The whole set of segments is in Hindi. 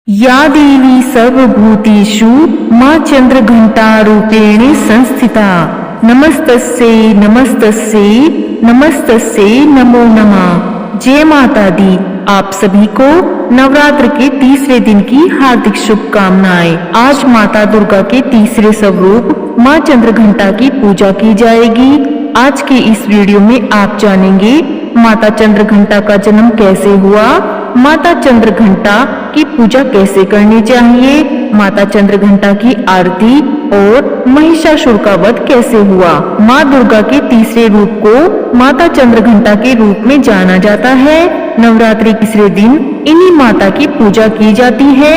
या देवी सर्वभूतेषु मां चंद्रघंटा रूपेण संस्थिता नमस्तस्यै नमस्तस्यै नमस्तस्यै नमो नमः। जय माता दी। आप सभी को नवरात्र के तीसरे दिन की हार्दिक शुभकामनाएं। आज माता दुर्गा के तीसरे स्वरूप मां चंद्रघंटा की पूजा की जाएगी। आज के इस वीडियो में आप जानेंगे माता चंद्रघंटा का जन्म कैसे हुआ, माता चंद्रघंटा की पूजा कैसे करनी चाहिए, माता चंद्रघंटा की आरती और महिषासुर का वध कैसे हुआ। माँ दुर्गा के तीसरे रूप को माता चंद्रघंटा के रूप में जाना जाता है। नवरात्रि के तीसरे दिन इन्हीं माता की पूजा की जाती है।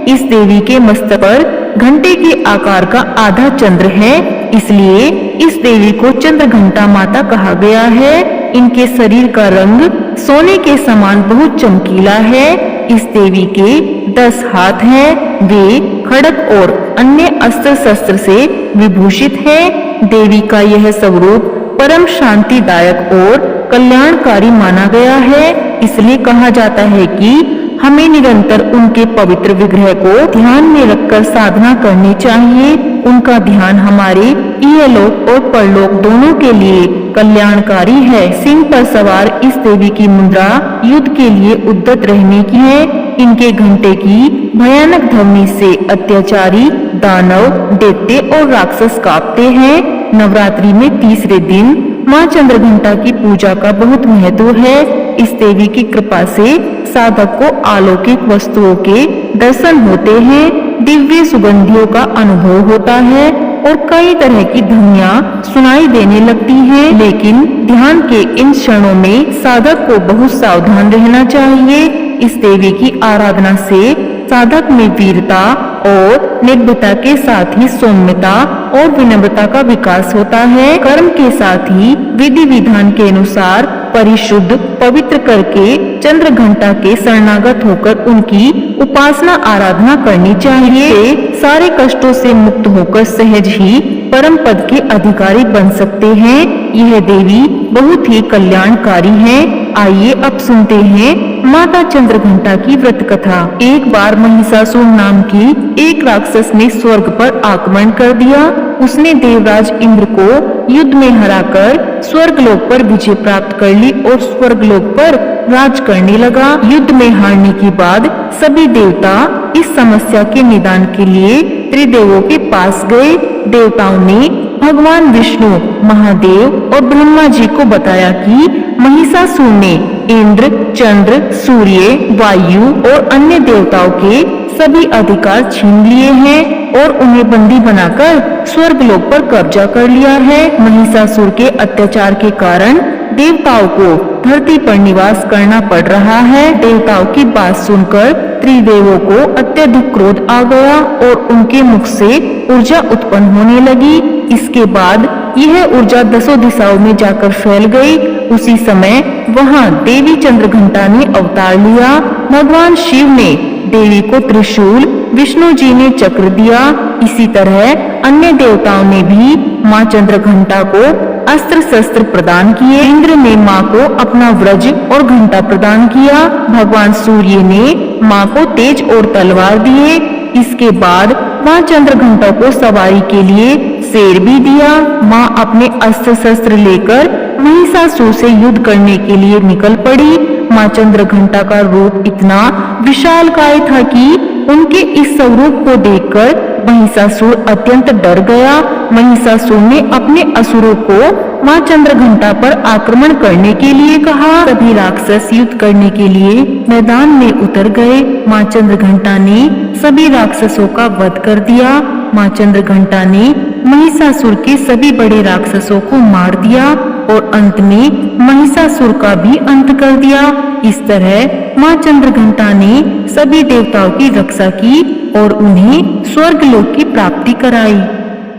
इस देवी के मस्तक पर घंटे के आकार का आधा चंद्र है, इसलिए इस देवी को चंद्रघंटा माता कहा गया है। इनके शरीर का रंग सोने के समान बहुत चमकीला है। इस देवी के 10 हाथ हैं। वे खड्ग और अन्य अस्त्र शस्त्र से विभूषित है। देवी का यह स्वरूप परम शांतिदायक और कल्याणकारी माना गया है। इसलिए कहा जाता है कि हमें निरंतर उनके पवित्र विग्रह को ध्यान में रखकर साधना करनी चाहिए। उनका ध्यान हमारे इहलोक और परलोक दोनों के लिए कल्याणकारी है। सिंह पर सवार इस देवी की मुद्रा युद्ध के लिए उद्यत रहने की है। इनके घंटे की भयानक ध्वनि से अत्याचारी, दानव, दैत्य और राक्षस कांपते हैं। नवरात्रि में तीसरे दिन माँ चंद्रघंटा की पूजा का बहुत महत्व है। इस देवी की कृपा से साधक को अलौकिक वस्तुओं के दर्शन होते हैं, दिव्य सुगंधियों का अनुभव होता है और कई तरह की ध्वनियाँ सुनाई देने लगती हैं। लेकिन ध्यान के इन क्षणों में साधक को बहुत सावधान रहना चाहिए। इस देवी की आराधना से साधक में वीरता और निर्भीकता के साथ ही सौम्यता और विनम्रता का विकास होता है। कर्म के साथ ही विधि विधान के अनुसार परिशुद्ध पवित्र करके चंद्रघंटा के शरणागत होकर उनकी उपासना आराधना करनी चाहिए। सारे कष्टों से मुक्त होकर सहज ही परम पद के अधिकारी बन सकते हैं। यह देवी बहुत ही कल्याणकारी है। आइए अब सुनते हैं माता चंद्रघंटा की व्रत कथा। एक बार महिषासुर नाम की एक राक्षस ने स्वर्ग पर आक्रमण कर दिया। उसने देवराज इंद्र को युद्ध में हराकर स्वर्गलोक पर विजय प्राप्त कर ली और स्वर्गलोक पर राज करने लगा। युद्ध में हारने के बाद सभी देवता इस समस्या के निदान के लिए त्रिदेवों के पास गए। देवताओं ने भगवान विष्णु, महादेव और ब्रह्मा जी को बताया कि महिषासुर ने इंद्र, चंद्र, सूर्य, वायु और अन्य देवताओं के सभी अधिकार छीन लिए हैं और उन्हें बंदी बनाकर स्वर्गलोक पर कब्जा कर लिया है। महिषासुर के अत्याचार के कारण देवताओं को धरती पर निवास करना पड़ रहा है। देवताओं की बात सुनकर त्रिदेवों को अत्यधिक क्रोध आ गया और उनके मुख से ऊर्जा उत्पन्न होने लगी। इसके बाद यह ऊर्जा 10 दिशाओं में जाकर फैल गई। उसी समय वहां देवी चंद्रघंटा ने अवतार लिया। भगवान शिव ने देवी को त्रिशूल, विष्णु जी ने चक्र दिया। इसी तरह अन्य देवताओं ने भी माँ चंद्रघंटा को अस्त्र शस्त्र प्रदान किए। इंद्र ने माँ को अपना व्रज और घंटा प्रदान किया। भगवान सूर्य ने माँ को तेज और तलवार दिए। इसके बाद माँ चंद्रघंटा को सवारी के लिए शेर भी दिया। माँ अपने अस्त्र शस्त्र लेकर महिषासुर से युद्ध करने के लिए निकल पड़ी। माँ चंद्रघंटा का रूप इतना विशालकाय था कि उनके इस स्वरूप को देखकर महिषासुर अत्यंत डर गया। महिषासुर ने अपने असुरों को माँ चंद्रघंटा पर आक्रमण करने के लिए कहा। सभी राक्षस युद्ध करने के लिए मैदान में उतर गए। माँ चंद्रघंटा ने सभी राक्षसों का वध कर दिया। माँ चंद्रघंटा ने महिषासुर के सभी बड़े राक्षसों को मार दिया और अंत में महिषासुर का भी अंत कर दिया। इस तरह माँ चंद्रघंटा ने सभी देवताओं की रक्षा की और उन्हें स्वर्गलोक की प्राप्ति कराई।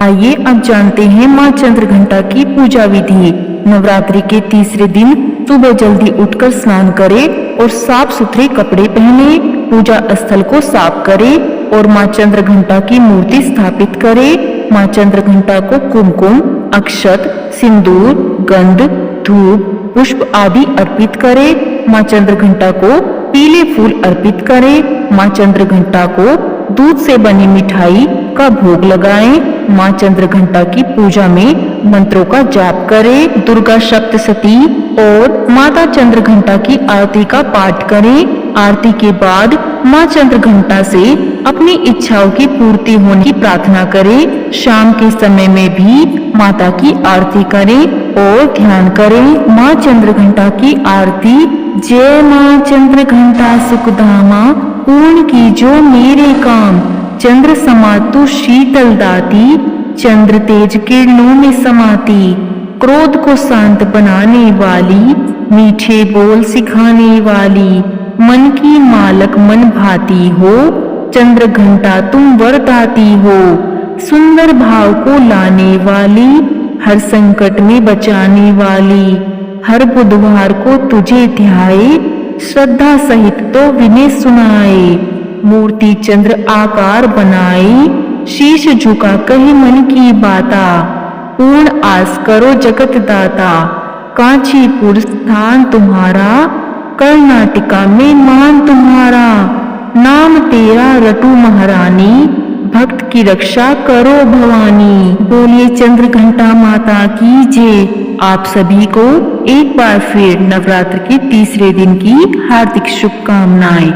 आइए अब जानते हैं माँ चंद्रघंटा की पूजा विधि। नवरात्रि के तीसरे दिन सुबह जल्दी उठकर स्नान करें और साफ सुथरे कपड़े पहने। पूजा स्थल को साफ करें और माँ चंद्रघंटा की मूर्ति स्थापित करें। माँ चंद्रघंटा को कुमकुम, अक्षत, सिंदूर, गंध, धूप, पुष्प आदि अर्पित करें। माँ चंद्रघंटा को पीले फूल अर्पित करें। माँ चंद्रघंटा को दूध से बनी मिठाई का भोग लगाएं। माँ चंद्रघंटा की पूजा में मंत्रों का जाप करें। दुर्गा सप्तशती और माता चंद्रघंटा की आरती का पाठ करें। आरती के बाद माँ चंद्रघंटा से अपनी इच्छाओं की पूर्ति होने की प्रार्थना करें। शाम के समय में भी माता की आरती करें और ध्यान करें। माँ चंद्रघंटा की आरती। जय माँ चंद्रघंटा सुखधामा, पूर्ण की जो मेरे काम। चंद्र समा तू शीतल दाती, चंद्र तेज किरणों में समाती। क्रोध को शांत बनाने वाली, मीठे बोल सिखाने वाली। मन की मालक मन भाती हो, चंद्रघंटा तुम वरदाती हो। सुंदर भाव को लाने वाली, हर संकट में बचाने वाली। हर बुधवार को तुझे ध्याए, श्रद्धा सहित तो विनय सुनाए। मूर्ति चंद्र आकार बनाए, शीश झुका कहे मन की बाता। पूर्ण आस करो जगत दाता, कांचीपुर स्थान तुम्हारा। कर्नाटका में मान तुम्हारा, नाम तेरा रटू महारानी। भक्त की रक्षा करो भवानी। बोलिए चंद्रघंटा माता की जय। आप सभी को एक बार फिर नवरात्र के तीसरे दिन की हार्दिक शुभकामनाएं।